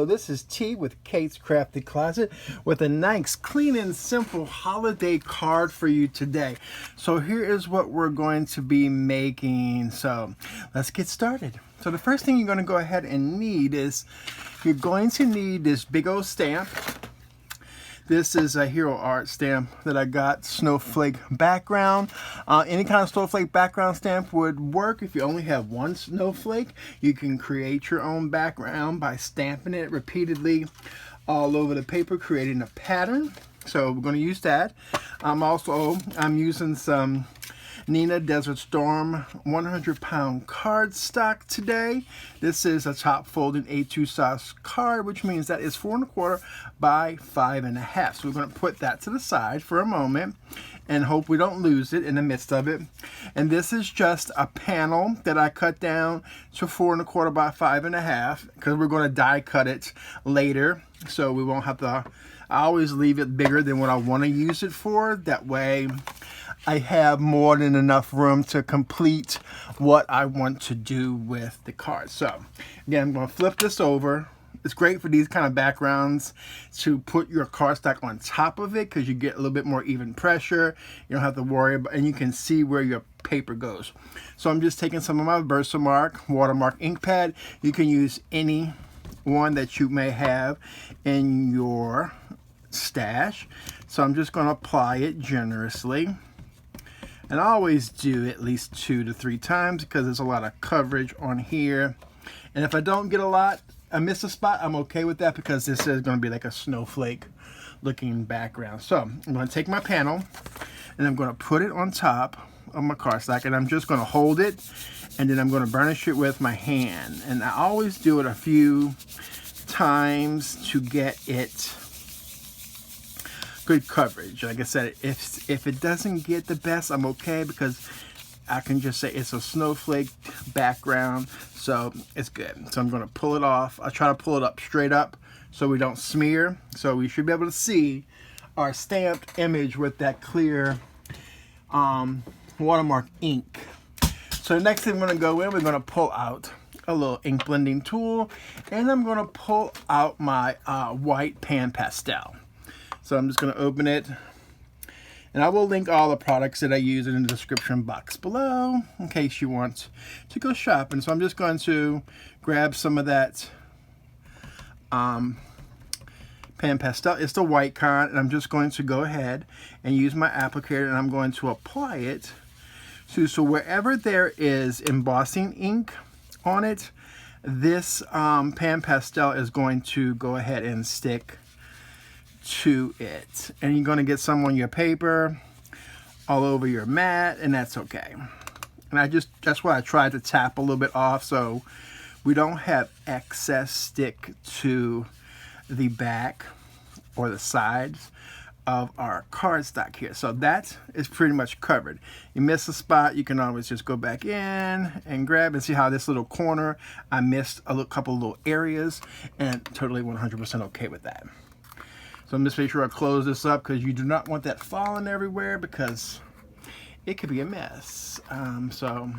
So this is T with Kate's Crafty Closet with a nice, clean and simple holiday card for you today. So here is what we're going to be making. So let's get started. So the first thing you're going to go ahead and need is you're going to need this big old stamp. This is a Hero Art stamp that I got, Snowflake background. Any kind of Snowflake background stamp would work. If you only have one snowflake, you can create your own background by stamping it repeatedly all over the paper, creating a pattern. So we're going to use that. I'm using some Neenah Desert Storm 100-pound cardstock today. This is a top folding A2 size card, which means that it's 4 1/4 by 5 1/2. So we're going to put that to the side for a moment and hope we don't lose it in the midst of it. And this is just a panel that I cut down to 4 1/4 by 5 1/2 because we're going to die cut it later, so we won't have to. I always leave it bigger than what I want to use it for. That way I have more than enough room to complete what I want to do with the card. So again, I'm going to flip this over. It's great for these kind of backgrounds to put your cardstock on top of it because you get a little bit more even pressure. You don't have to worry about, and you can see where your paper goes. So I'm just taking some of my VersaMark watermark ink pad. You can use any one that you may have in your stash. So I'm just going to apply it generously. And I always do at least 2 to 3 times because there's a lot of coverage on here. And if I don't get a lot, I miss a spot, I'm okay with that because this is going to be like a snowflake looking background. So I'm going to take my panel and I'm going to put it on top of my cardstock, and I'm just going to hold it, and then I'm going to burnish it with my hand. And I always do it a few times to get it good coverage. Like I said, if it doesn't get the best, I'm okay because I can just say it's a snowflake background, so it's good. So I'm going to pull it off. I try to pull it up straight up so we don't smear. So we should be able to see our stamped image with that clear watermark ink. So the next thing we're going to go in, we're going to pull out a little ink blending tool, and I'm going to pull out my white pan pastel. So I'm just going to open it, and I will link all the products that I use in the description box below in case you want to go shopping. So I'm just going to grab some of that pan pastel. It's the white kind, and I'm just going to go ahead and use my applicator, and I'm going to apply it so wherever there is embossing ink on it, this pan pastel is going to go ahead and stick to it, and you're going to get some on your paper, all over your mat, and that's okay. And that's why I tried to tap a little bit off so we don't have excess stick to the back or the sides of our cardstock here. So that is pretty much covered. You miss a spot, you can always just go back in and grab, and see how this little corner, I missed a couple little areas, and totally 100% okay with that. So I'm just making sure I close this up because you do not want that falling everywhere because it could be a mess. So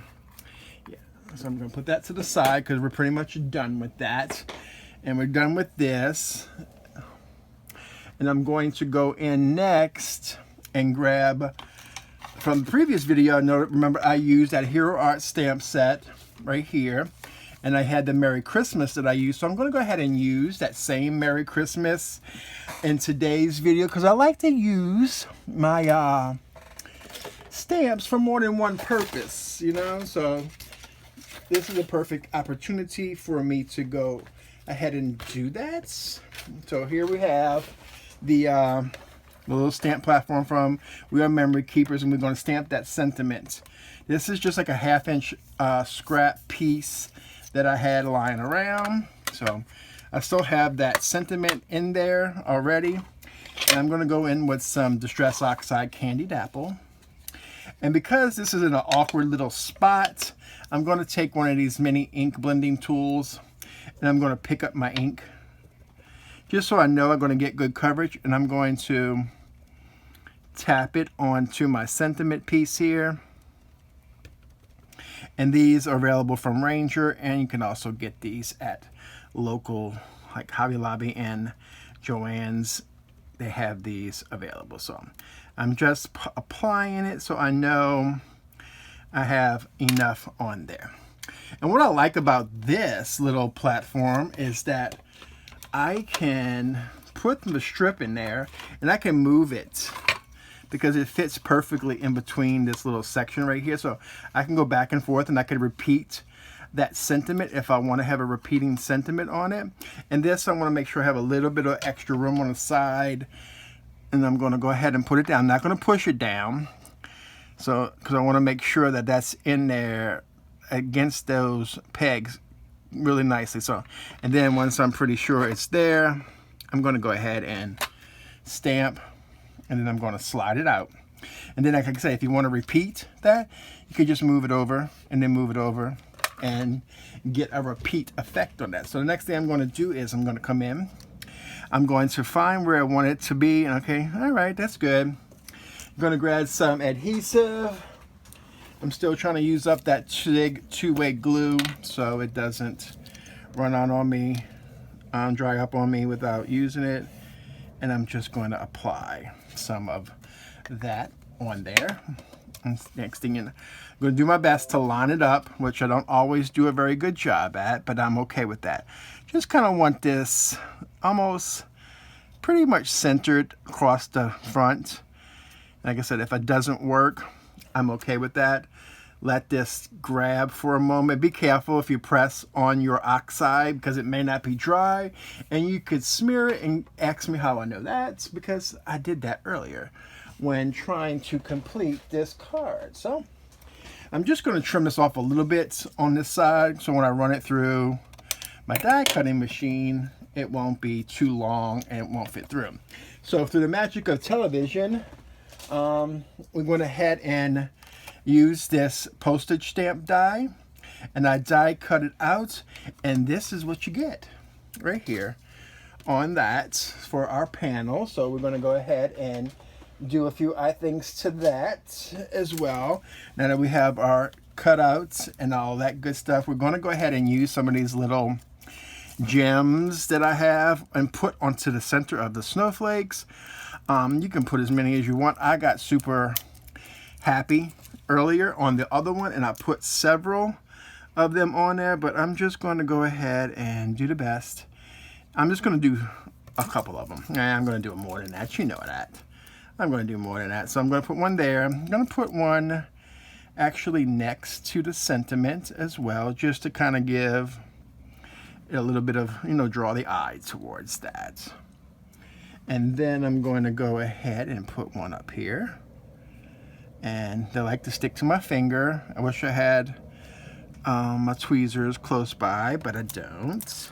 I'm going to put that to the side because we're pretty much done with that. And we're done with this. And I'm going to go in next and grab, from the previous video, remember I used that Hero Art stamp set right here. And I had the Merry Christmas that I used. So I'm going to go ahead and use that same Merry Christmas in today's video because I like to use my stamps for more than one purpose, you know. So this is a perfect opportunity for me to go ahead and do that. So here we have the little stamp platform from We Are Memory Keepers, and we're going to stamp that sentiment. This is just like a 1/2 inch scrap piece that I had lying around. So I still have that sentiment in there already. And I'm going to go in with some Distress Oxide Candied Apple. And because this is in an awkward little spot, I'm going to take one of these mini ink blending tools, and I'm going to pick up my ink just so I know I'm going to get good coverage. And I'm going to tap it onto my sentiment piece here. And these are available from Ranger, and you can also get these at local like Hobby Lobby and Joann's, they have these available. So I'm just applying it so I know I have enough on there. And what I like about this little platform is that I can put the strip in there and I can move it because it fits perfectly in between this little section right here. So I can go back and forth and I can repeat that sentiment if I want to have a repeating sentiment on it. And this, I want to make sure I have a little bit of extra room on the side, and I'm going to go ahead and put it down. I'm not going to push it down, so because I want to make sure that that's in there against those pegs really nicely. So, and then once I'm pretty sure it's there, I'm going to go ahead and stamp, and then I'm going to slide it out. And then, like I say, if you want to repeat that, you could just move it over and then move it over and get a repeat effect on that. So the next thing I'm going to do is I'm going to come in. I'm going to find where I want it to be. Okay, all right, that's good. I'm going to grab some adhesive. I'm still trying to use up that two-way glue so it doesn't run out on me, dry up on me without using it. And I'm just going to apply some of that on there. And next thing, I'm going to do my best to line it up, which I don't always do a very good job at, but I'm okay with that. Just kind of want this almost pretty much centered across the front. Like I said, if it doesn't work, I'm okay with that. Let this grab for a moment. Be careful if you press on your Oxide because it may not be dry, and you could smear it and ask me how I know that. Because I did that earlier when trying to complete this card. So I'm just going to trim this off a little bit on this side, so when I run it through my die cutting machine, it won't be too long and it won't fit through. So through the magic of television, we went ahead and used this postage stamp die, and I die cut it out, and this is what you get right here on that for our panel. So we're going to go ahead and do a few things to that as well. Now that we have our cutouts and all that good stuff, we're going to go ahead and use some of these little gems that I have and put onto the center of the snowflakes. You can put as many as you want. I got super happy earlier on the other one and I put several of them on there, but I'm just going to go ahead and do the best. I'm just going to do a couple of them. I'm going to do more than that, you know that. I'm going to do more than that. So I'm going to put one there. I'm going to put one actually next to the sentiment as well, just to kind of give it a little bit of, draw the eye towards that. And then I'm going to go ahead and put one up here. And they like to stick to my finger. I wish I had my tweezers close by, but I don't.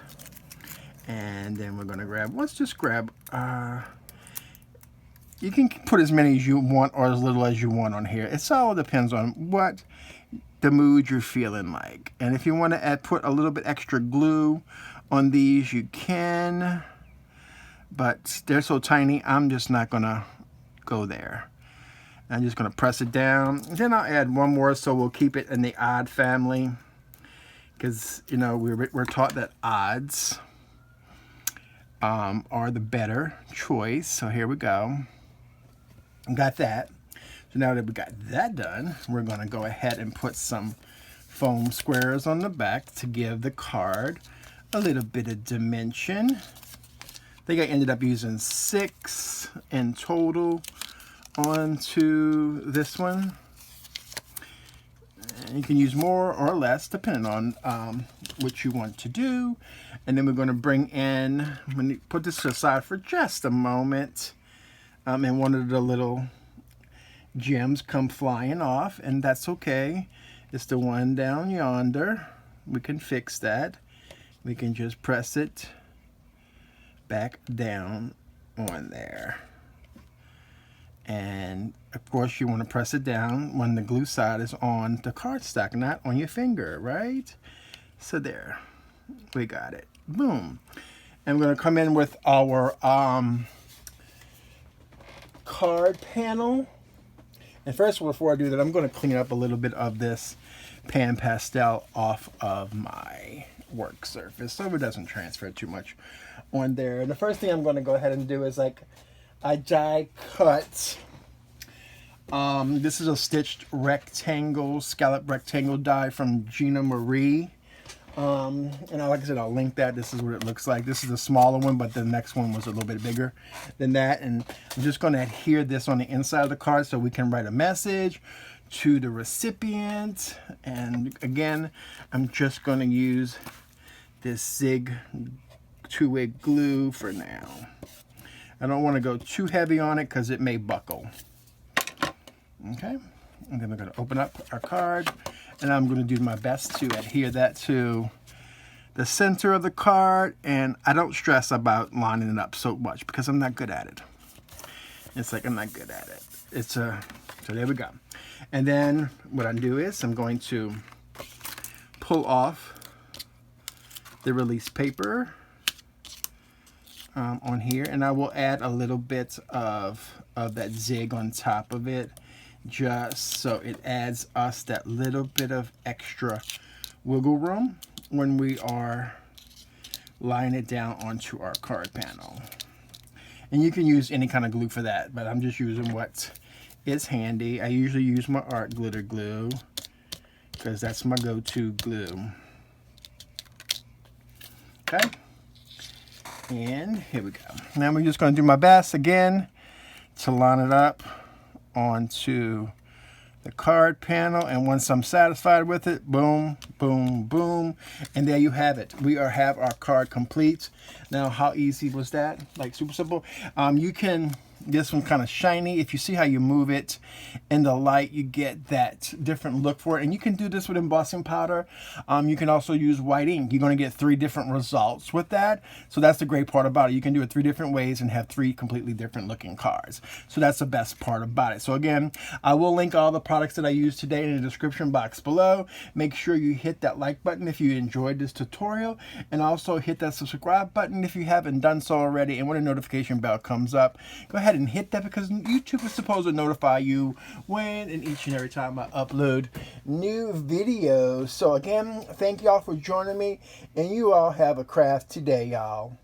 And then we're going to grab, let's just grab, you can put as many as you want or as little as you want on here. It all depends on what the mood you're feeling like. And if you want to put a little bit extra glue on these, you can. But they're so tiny, I'm just not going to go there. I'm just going to press it down. Then I'll add one more, so we'll keep it in the odd family. Because, we're taught that odds are the better choice. So here we go. Got that. So now that we got that done, we're going to go ahead and put some foam squares on the back to give the card a little bit of dimension. I think I ended up using 6 in total onto this one. And you can use more or less depending on what you want to do. And then we're going to bring in, I'm going to put this aside for just a moment, and one of the little gems come flying off, and that's okay. It's the one down yonder. We can fix that. We can just press it back down on there. And of course you want to press it down when the glue side is on the cardstock, not on your finger, right? So there, we got it. Boom. And we're going to come in with our card panel. And first, before I do that, I'm going to clean up a little bit of this pan pastel off of my work surface so it doesn't transfer too much on there. And the first thing I'm going to go ahead and do is like I die cut. This is a stitched rectangle, scallop rectangle die from Gina Marie. And like I said, I'll link that. This is what it looks like. This is the smaller one, but the next one was a little bit bigger than that. And I'm just going to adhere this on the inside of the card so we can write a message to the recipient. And again, I'm just going to use this Zig two-way glue for now. I don't want to go too heavy on it because it may buckle. Okay, and then we're going to open up our card, and I'm going to do my best to adhere that to the center of the card. And I don't stress about lining it up so much because I'm not good at it. It's like I'm not good at it. So there we go. And then what I do is I'm going to pull off the release paper on here, and I will add a little bit of that zig on top of it, just so it adds us that little bit of extra wiggle room when we are laying it down onto our card panel. And you can use any kind of glue for that, but I'm just using what is handy. I usually use my art glitter glue because that's my go-to glue. Okay, and here we go. Now we're just going to do my best again to line it up onto the card panel, and once I'm satisfied with it, boom, boom, boom, and there you have it. We have our card complete. Now, how easy was that? Like super simple. You can, this one kind of shiny. If you see how you move it in the light, you get that different look for it. And you can do this with embossing powder. You can also use white ink. You're going to get 3 different results with that. So that's the great part about it. You can do it 3 different ways and have 3 completely different looking cards. So that's the best part about it. So again, I will link all the products that I used today in the description box below. Make sure you hit that like button if you enjoyed this tutorial, and also hit that subscribe button if you haven't done so already. And when a notification bell comes up, go ahead and hit that, because YouTube is supposed to notify you when and each and every time I upload new videos. So again, thank y'all for joining me, and you all have a craft today, y'all.